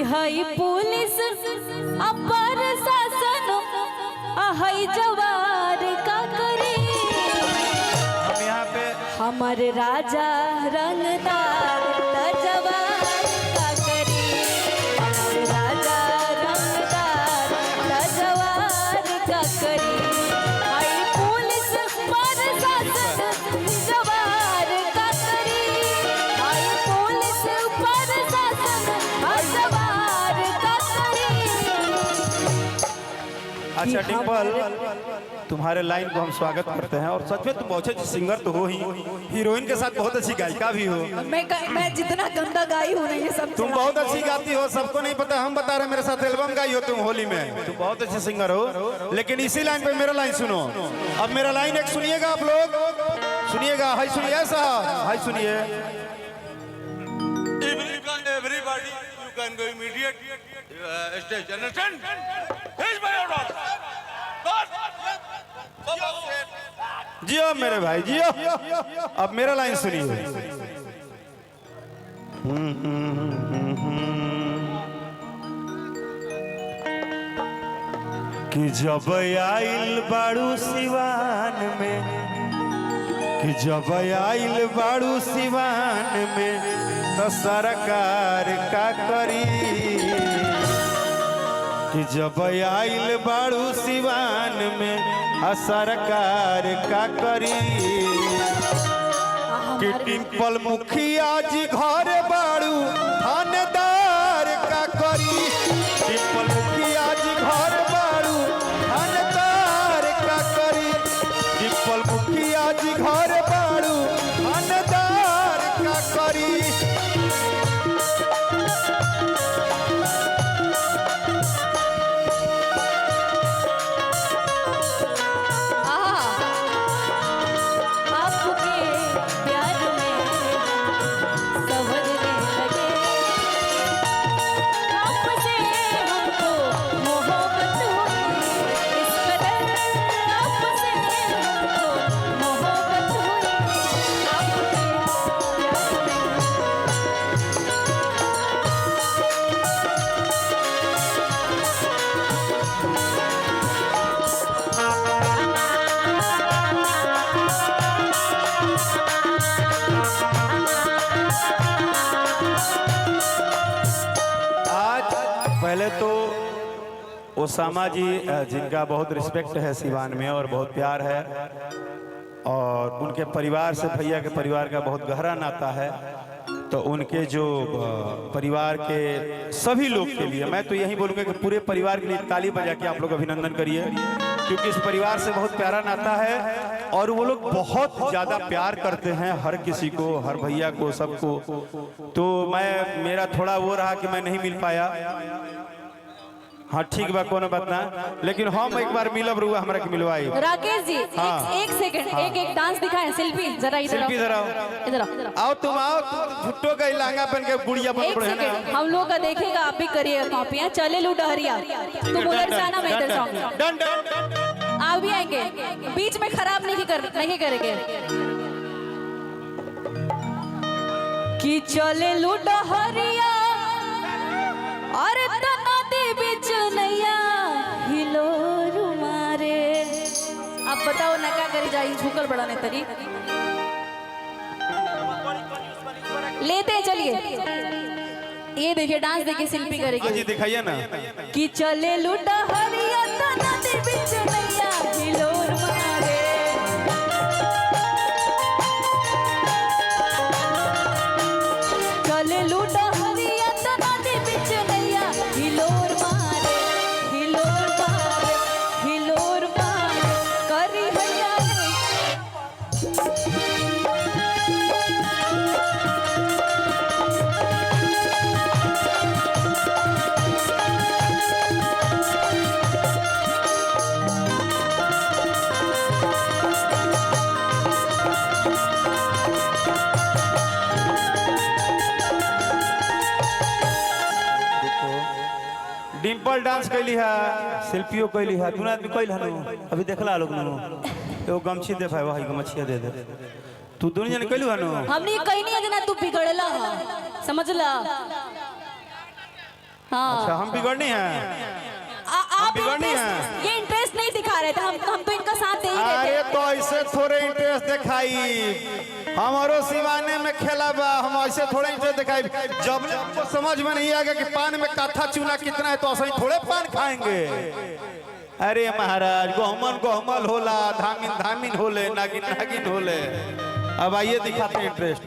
कि हई पुलिस अपर शासन हई जवार का करी। हम यहाँ पे हमारे राजा रंगदार जवार का करी। हमारे राजा रंगदार जवार का करी। हई पुलिस पर शासन जवार का करी। हई पुलिस पर शासन जवार का करी। अच्छा डिम्पल, तुम्हारे लाइन को हम स्वागत करते हैं और सच में तुम बहुत अच्छी सिंगर तो हो ही, हीरोइन के साथ बहुत अच्छी गायिका भी हो। मैं जितना गंदा गाई हूँ ना ये सब तुम बहुत अच्छी गाती हो, सबको नहीं पता, हम बता रहे मेरे साथ एल्बम गाई हो तुम होली में। तुम बहुत अच्छी सिंगर हो, लेकिन इसी लाइन पे मेरा लाइन सुनो। अब मेरा लाइन एक सुनिएगा आप लोग, सुनिएगा। हाय सुनिए ऐसा, हाय सुनिए। Everybody, you can go immediate stage. Understand? Here's my order. जियो मेरे भाई जियो। अब मेरा लाइन सुनिए। कि जब आइल बाड़ू सिवान में, कि जब आइल बाड़ू सिवान में तो सरकार का करी। कि जब आइल बाड़ू सिवान में सरकार का करी। कि डिम्पल मुखिया जी घर बाड़ू थानेदार का करी। डिम्पल मुखिया जी घर बाड़ू थानेदार का करी। डिम्पल मुखिया जी घर बाड़ू थानेदार का करी। पहले तो ओसामा जी जिनका बहुत रिस्पेक्ट है सिवान में और बहुत प्यार है, और उनके परिवार से भैया के परिवार का बहुत गहरा नाता है, तो उनके जो परिवार के सभी लोग के लिए मैं तो यही बोलूँगा कि पूरे परिवार के लिए ताली बजा के आप लोग अभिनंदन करिए, क्योंकि इस परिवार से बहुत प्यारा नाता है और वो लोग बहुत ज़्यादा प्यार करते हैं हर किसी को, हर भैया को, सबको। तो मेरा थोड़ा वो रहा कि मैं नहीं मिल पाया। हाँ ठीक बा, कोनो बात ना, लेकिन हम एक बार मिलब रुआ हमरा के मिलवाई। राकेश जी हाँ। एक सेकंड, एक डांस दिखाएं। शिल्पी जरा इधर शिल्पी जरा इधर आओ, तुम आओ, झुट्टो का लहंगा पहन के गुड़िया बन पड़े ना। हम लोग का देखेगा, आप भी करिए कॉपियां। चले लू डहरिया, तुम उधर से आना, मैं इधर से आऊंगा। डन डन, आप भी आएंगे, बीच में खराब नहीं करेंगे। कि चले लू डहरिया और नदी बीच नैया हिलो रुमारे। अब बताओ ना क्या करी जाए, झुकल बड़ा ने तरी लेते हैं। चलिए ये देखिए, डांस देखिए, शिल्पी करेगी जी, दिखाइए ना। कि चले लुटा हरिया नदी बीच नैया हिलो रुमारे। चले लुटा हरिया नदी बीच नैया हिलो रुमारे, हिलो रुमारे, हिलो रुमारे करी हैया। डिम्पल डांस कैली है, शिल्पियों कैली है, तू आदमी कैल हनु अभी देखला लोग नु एगो गमछी दे भाई, वही गमछिया दे दे। तू दोनों जने कैलू हनु? हमने कहीं नहीं जना, तू बिगड़ला समझला। हाँ अच्छा हम बिगड़नी हैं। आप बिगड़नी ये इंटरेस्ट नहीं दिखा रहे थे, हम तो इनका साथ दे ही रहे अरे थे। तो ऐसे थोड़े इंटरेस्ट दिखाई, हमारो सिवाने में खेला बा, हम ऐसे थोड़े इंटरेस्ट दिखाई। जब हमको समझ में नहीं आएगा कि पान में काथा चूना कितना है तो ऐसे थोड़े पान खाएंगे। अरे महाराज गोहमन गोहमल होला, धामिन धामिन होले, नागिन नागिन होले। अब आइए दिखाते हैं इंटरेस्ट।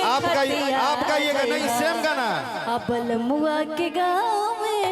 आपका ये गाना सेम गाना अब बलमुआ के गाँव में